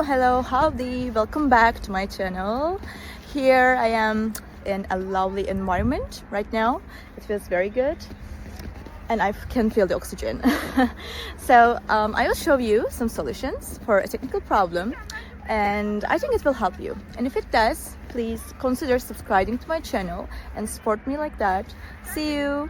Hello, howdy, welcome back to my channel. Here I am in a lovely environment right now. It feels very good and I can feel the oxygen. So I will show you some solutions for a technical problem and I think it will help you. And if it does, please consider subscribing to my channel and support me like that. See you!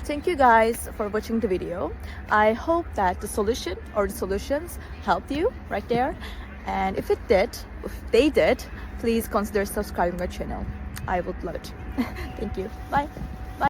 Thank you guys for watching the video. I hope that the solution or the solutions helped you right there. And if they did, please consider subscribing to my channel. I would love it. Thank you. Bye.